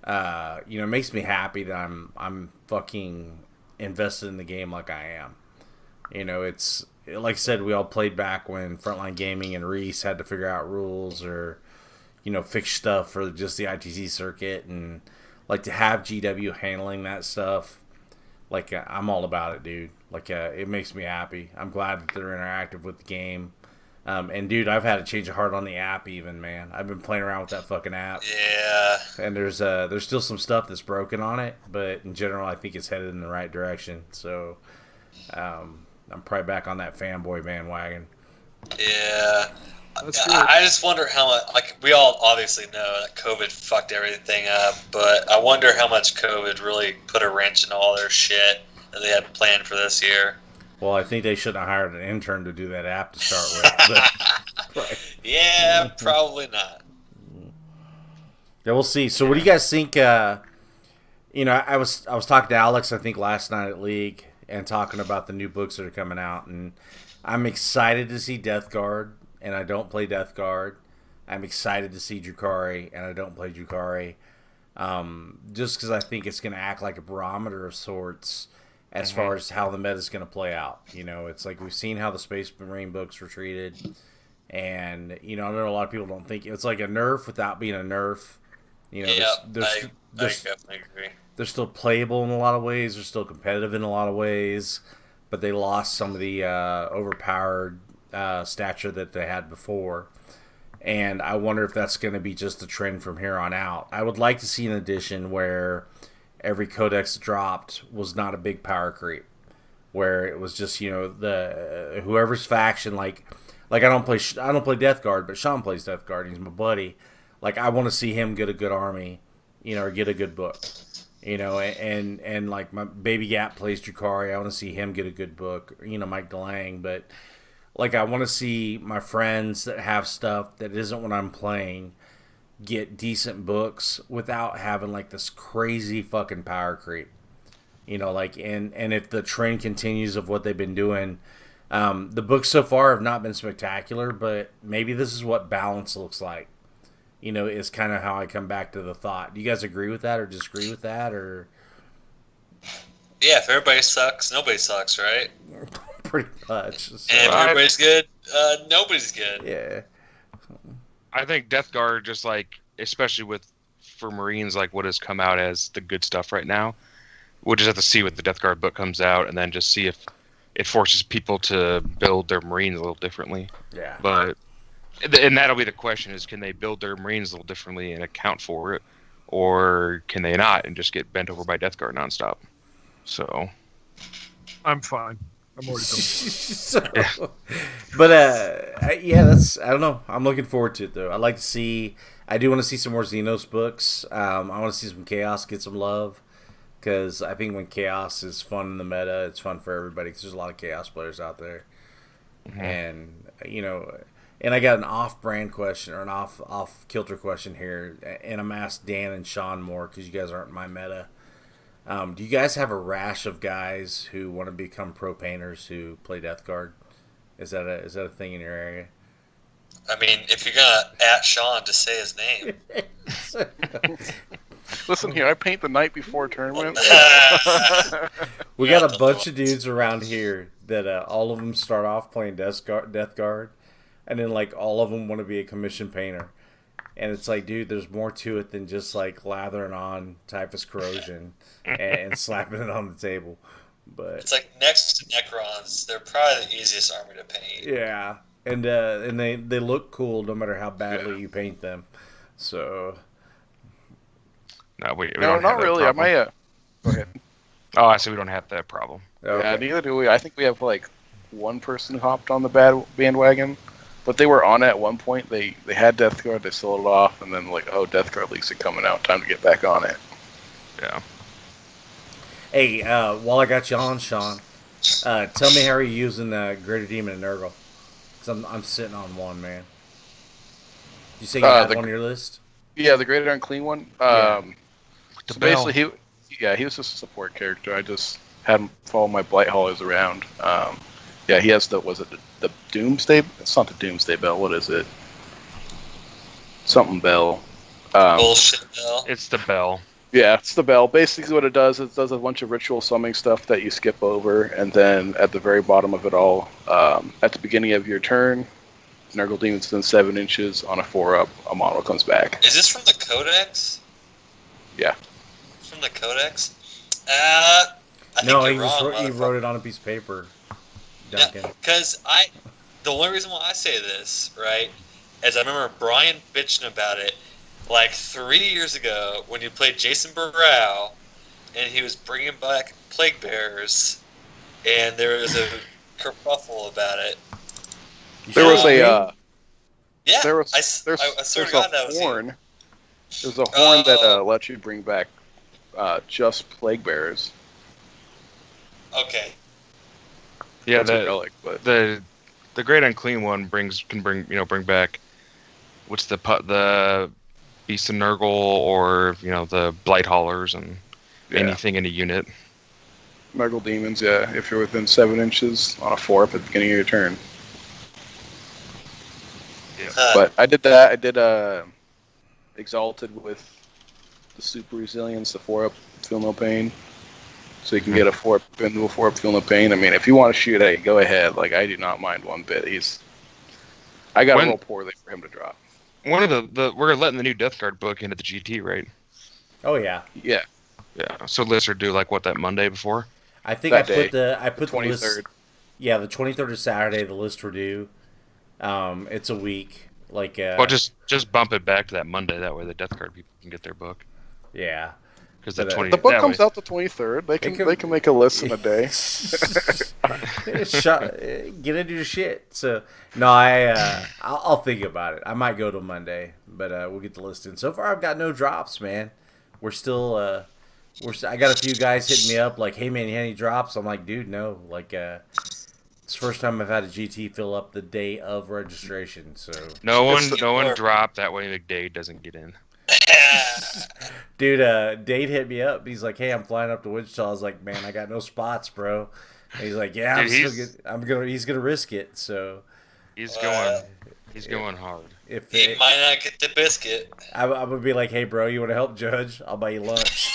it makes me happy that I'm fucking invested in the game like I am. It's like I said, we all played back when Frontline Gaming and Reese had to figure out rules or fix stuff for just the ITC circuit, and like to have GW handling that stuff, like I'm all about it, dude. Like it makes me happy. I'm glad that they're interactive with the game. And dude, I've had a change of heart on the app even, man. I've been playing around with that fucking app. Yeah. And there's still some stuff that's broken on it, but in general I think it's headed in the right direction. So I'm probably back on that fanboy bandwagon. Yeah. That's good. I just wonder how much, like, we all obviously know that COVID fucked everything up, but I wonder how much COVID really put a wrench in all their shit that they had planned for this year. Well, I think they shouldn't have hired an intern to do that app to start with. But, Yeah, probably not. yeah, we'll see. So, what do you guys think? I was talking to Alex, I think, last night at League, and talking about the new books that are coming out, and I'm excited to see Death Guard, and I don't play Death Guard. I'm excited to see Drukhari, and I don't play Drukhari. Just because I think it's going to act like a barometer of sorts as far as how the meta is going to play out. It's like we've seen how the Space Marine books were treated, and I know a lot of people don't think it's like a nerf without being a nerf. I definitely agree. They're still playable in a lot of ways. They're still competitive in a lot of ways, but they lost some of the overpowered stature that they had before. And I wonder if that's going to be just the trend from here on out. I would like to see an edition where every codex dropped was not a big power creep, where it was just the whoever's faction like I don't play Death Guard, but Sean plays Death Guard. He's my buddy. Like I want to see him get a good army, or get a good book, and like my Baby Gap plays Drukhari. I want to see him get a good book, Mike DeLang, but. Like, I want to see my friends that have stuff that isn't what I'm playing get decent books without having, like, this crazy fucking power creep. And if the trend continues of what they've been doing, the books so far have not been spectacular, but maybe this is what balance looks like. Is kind of how I come back to the thought. Do you guys agree with that or disagree with that, or... Yeah, if everybody sucks, nobody sucks, right? Pretty much. So, and if everybody's good, nobody's good. Yeah. I think Death Guard, just like, especially for Marines, like what has come out as the good stuff right now, we'll just have to see what the Death Guard book comes out, and then just see if it forces people to build their Marines a little differently. Yeah. And that'll be the question: is can they build their Marines a little differently and account for it, or can they not and just get bent over by Death Guard nonstop? So, I'm fine. I'm already done. But that's I don't know. I'm looking forward to it though. I do want to see some more Xenos books. I want to see some Chaos get some love, because I think when Chaos is fun in the meta, it's fun for everybody, because there's a lot of Chaos players out there. And and I got an off-brand question, or an off-kilter question here, and I'm asked Dan and Sean more because you guys aren't in my meta. Do you guys have a rash of guys who want to become pro painters who play Death Guard? Is that a thing in your area? I mean, if you're gonna at Sean, just say his name. Listen here, I paint the night before tournament. We got a bunch of dudes around here that all of them start off playing Death Guard, and then like all of them want to be a commission painter. And it's like, dude, there's more to it than just like lathering on Typhus Corrosion and slapping it on the table. But it's like next to Necrons, they're probably the easiest army to paint. Yeah, and they look cool no matter how badly you paint them. So no, we no, don't not have that really. problem. I might. Go ahead. Oh, I see. We don't have that problem. okay. Yeah, neither do we. I think we have like one person who hopped on the bandwagon. But they were on it at one point. They had Death Guard, they sold it off, and then like, oh, Death Guard leaks are coming out. Time to get back on it. Yeah. Hey, while I got you on, Sean, tell me how you're using Greater Demon and Nurgle. Because I'm sitting on one, man. You say you had one on your list? Yeah, the Greater Unclean one. Yeah. So basically, he was just a support character. I just had him follow my Blight Haulers around. Yeah, he has the Doomsday? It's not the Doomsday Bell. What is it? Something Bell. Bullshit bell. It's the bell. Yeah, it's the bell. Basically what it does is it does a bunch of ritual summoning stuff that you skip over, and then at the very bottom of it all, at the beginning of your turn, Nurgle Demon's within 7 inches on a 4-up, a model comes back. Is this from the Codex? Yeah. from the Codex? I think No, you're he just wrong, he motherfucker. wrote it on a piece of paper. Duncan. Yeah, because the only reason why I say this, right, is I remember Brian bitching about it like 3 years ago when you played Jason Burrell, and he was bringing back Plague Bearers, and there was a kerfuffle about it. There was a Yeah, there was I swear there's to God that a was you. horn. There's a horn that Oh. lets you bring back just plague bearers. Okay. Yeah, That's a relic, but the Great Unclean one can bring back what's the Beast of Nurgle, or the Blight Haulers, and anything in a unit. Nurgle demons, yeah. If you're within 7 inches on a 4 at the beginning of your turn. But I did that. I did Exalted with the Super Resilience, the 4-up, Feel No Pain. So you can get a 4-up into a 4-up, Feel No Pain. I mean, if you want to shoot, hey, go ahead. Like, I do not mind one bit. I got to roll poorly for him to drop. One of we're letting the new Death Guard book into the GT, right? Oh yeah. Yeah. Yeah. So lists are due like what, that Monday before? I think That I put the 23rd. list. Yeah, the 23rd is Saturday. The list were due. It's a week. Like. Well, just bump it back to that Monday. That way the Death Guard people can get their book. Yeah. Because But, The book comes out the 23rd. They can make a list in a day. Get into your shit. So no, I'll think about it. I might go to Monday, but we'll get the list in. So far, I've got no drops, man. We're still I got a few guys hitting me up like, "Hey man, you had any drops?" I'm like, "Dude, no." Like it's the first time I've had a GT fill up the day of registration. So no one dropped. That way McDade doesn't get in. Dude, Dade hit me up. He's like, "Hey, I'm flying up to Wichita." I was like, "Man, I got no spots, bro." And he's like, "Yeah, he's gonna risk it." So he's going hard. if He might not get the biscuit. I'm gonna be like, "Hey, bro, you want to help Judge? I'll buy you lunch."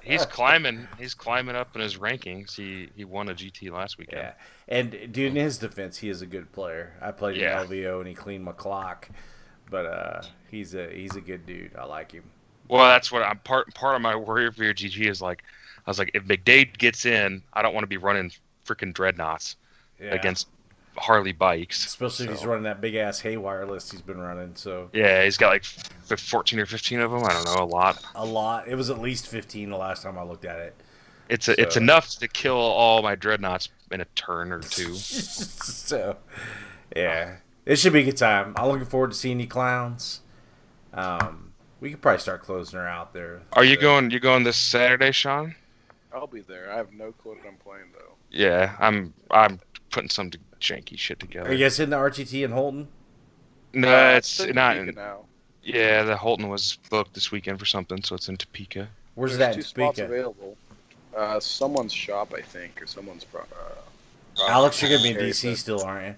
He's climbing up in his rankings. He won a GT last weekend. Yeah, and dude, in his defense, he is a good player. I played in LVO and he cleaned my clock, but he's a good dude. I like him. Well, that's what I'm part of my worry for your GG is like, I was like, if McDade gets in, I don't want to be running freaking dreadnoughts against Harley bikes, especially if he's running that big ass haywire list he's been running. So yeah, he's got like 14 or 15 of them. I don't know, a lot. It was at least 15 the last time I looked at it. It's enough to kill all my dreadnoughts in a turn or two. So yeah, it should be a good time. I'm looking forward to seeing you clowns. We could probably start closing her out there. Are you going? You going this Saturday, Sean? I'll be there. I have no clue what I'm playing though. Yeah, I'm putting some janky shit together. Are you guys hitting the RTT in Holton? No, it's not. Now. Yeah, the Holton was booked this weekend for something, so it's in Topeka. Where's There's that in 2 spots Topeka? available. Someone's shop, I think, or someone's. Alex, you're gonna be in DC still, aren't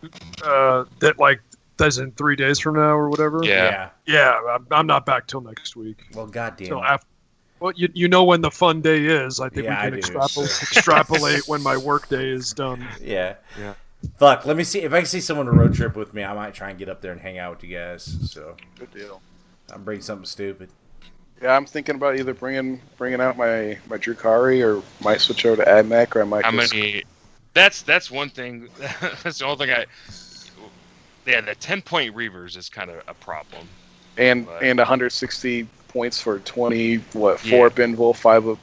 you? That's in 3 days from now or whatever. Yeah. Yeah, I'm not back till next week. Well, goddamn. Till after. Well, you know when the fun day is. I think Yeah, we I can do. extrapolate when my work day is done. Yeah. Yeah. Fuck. Let me see if I can see someone to road trip with me. I might try and get up there and hang out with you guys. So Good deal. I'm bringing something stupid. Yeah, I'm thinking about either bringing out my Drukari, or might switch over to AdMech, or I might. How many? That's one thing. That's the only thing Yeah, the 10-point Reavers is kind of a problem. And 160 points for 20. What 4 Binville, 5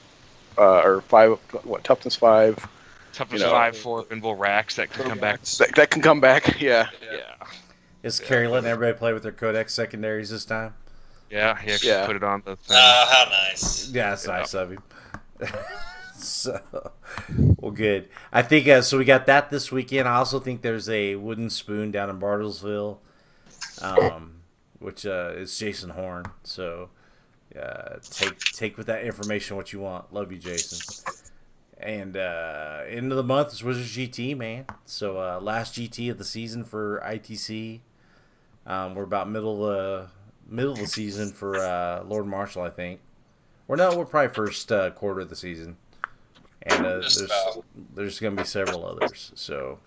or 5 toughness 5. Toughness 5, 4 Binville racks that can come back. That can come back. Yeah. Is Carrie letting everybody play with their Codex secondaries this time? Yeah, he actually put it on the thing. Oh, how nice. Yeah, that's nice of him. So, well, good. I think so. We got that this weekend. I also think there's a wooden spoon down in Bartlesville, which is Jason Horn. So, take with that information what you want. Love you, Jason. And end of the month is Wizards GT, man. So last GT of the season for ITC. We're about middle of the season for Lord Marshall, I think. We're probably first quarter of the season. And there's going to be several others. So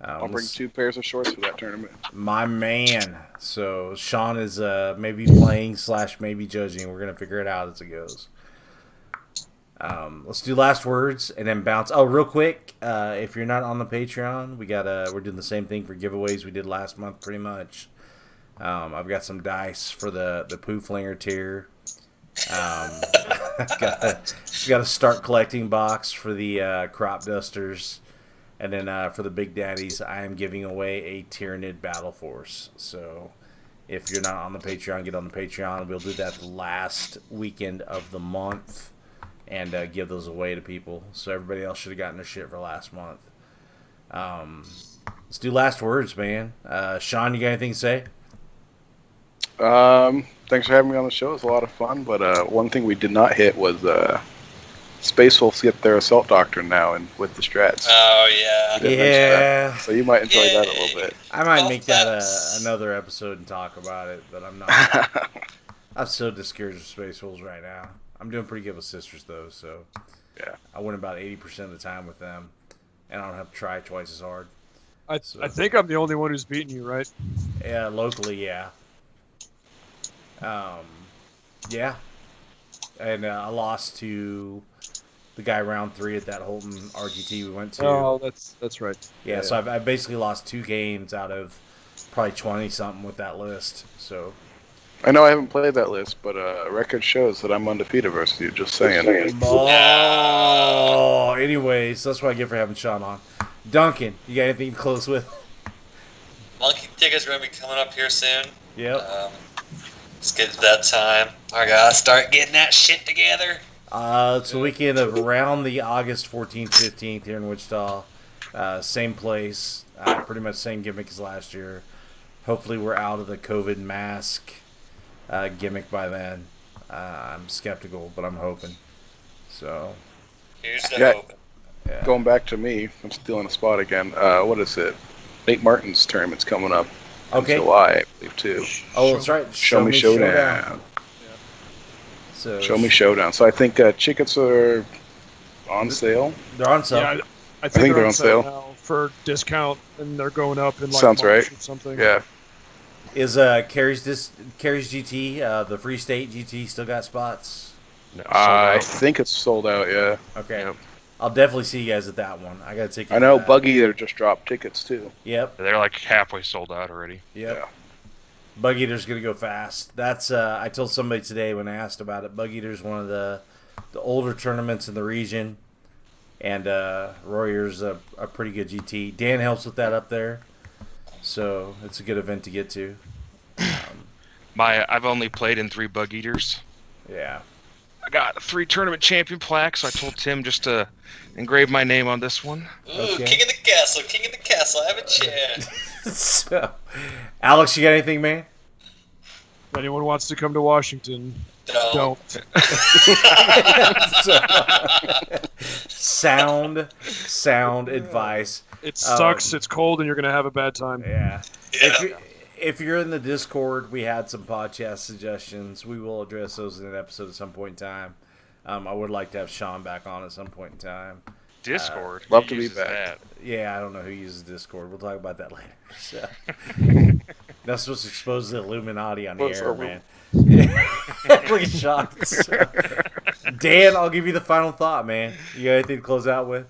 I'll bring 2 pairs of shorts for that tournament. My man. So Sean is maybe playing / maybe judging. We're gonna figure it out as it goes. Let's do last words and then bounce. Oh, real quick, if you're not on the Patreon, we're doing the same thing for giveaways we did last month, pretty much. I've got some dice for the Poo Flinger tier. Got a start collecting box for the crop dusters, and then for the Big Daddies, I am giving away a Tyrannid Battle Force. So if you're not on the Patreon, get on the Patreon. We'll do that the last weekend of the month and give those away to people. So everybody else should have gotten their shit for last month. Let's do last words, man. Sean, you got anything to say? Thanks for having me on the show. It was a lot of fun, but one thing we did not hit was Space Wolves get their assault doctrine now and with the strats. Oh, We yeah. didn't mention that. Yeah. So you might enjoy that a Yay. little bit. I might make that Buffs. another episode and talk about it, but I'm not. I'm so discouraged with Space Wolves right now. I'm doing pretty good with Sisters, though, so Yeah. I win about 80% of the time with them, and I don't have to try twice as hard. I think I'm the only one who's beaten you, right? Yeah, locally, yeah. Yeah. And I lost to the guy round 3 at that Holton RGT we went to. Oh, that's right. Yeah, so I've basically lost 2 games out of probably 20-something with that list, so... I know I haven't played that list, but record shows that I'm undefeated versus you. Just saying. Oh, anyways, that's what I get for having Sean on. Duncan, you got anything to close with? Monkey tickets are going to be coming up here soon. Yep. Let's get to that time. I gotta start getting that shit together. It's the weekend of around the August 14th, 15th here in Wichita. Same place, pretty much same gimmick as last year. Hopefully we're out of the COVID mask gimmick by then. I'm skeptical, but I'm hoping. So, Here's the Yeah. hope. yeah. Going back to me, I'm stealing a spot again. What is it? Nate Martin's tournament's coming up Okay. in July, I believe, too. Oh, that's right. Show Me Showdown. So, Show Me Showdown. So I think tickets are on sale. They're on sale. Yeah, I think think they're they're on sale. now for discount, and they're going up in like Sounds March right. or something. Yeah. Is Carrie's GT, the Free State GT, still got spots? No, I sold out. think it's sold out, yeah. Okay. Yep. I'll definitely see you guys at that one. I got to take you I to know that. Buggy Eater just dropped tickets, too. Yep. They're like halfway sold out already. Yep. Yeah. Bug Eater's gonna go fast. That's I told somebody today when I asked about it. Bug Eater's one of the older tournaments in the region, and Royer's a pretty good GT. Dan helps with that up there, so it's a good event to get to. I've only played in 3 Bug Eaters. Yeah. I got 3 tournament champion plaques, so I told Tim just to engrave my name on this one. Ooh, Okay. King of the Castle, King of the Castle, I have a chair. So, Alex, you got anything, man? If anyone wants to come to Washington, don't. Sound advice. It sucks. It's cold, and you're gonna have a bad time. Yeah. Yeah. If you're in the Discord, we had some podcast suggestions. We will address those in an episode at some point in time. I would like to have Sean back on at some point in time. Discord. Love who to be uses back. that? Yeah, I don't know who uses Discord. We'll talk about that later. So. That's what's exposed the Illuminati on the What's air, up? man. Look at Sean. So, Dan, I'll give you the final thought, man. You got anything to close out with?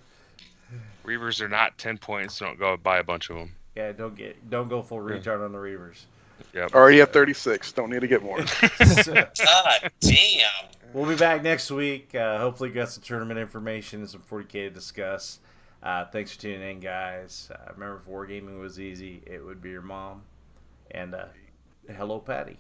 Reavers are not 10 points, so don't go buy a bunch of them. Yeah, don't go full retard on the Reavers. Yep. Already have 36. Don't need to get more. So, God damn. we'll be back next week. Hopefully, got some tournament information and some 40K to discuss. Thanks for tuning in, guys. Remember, if wargaming was easy, it would be your mom. And hello, Patty.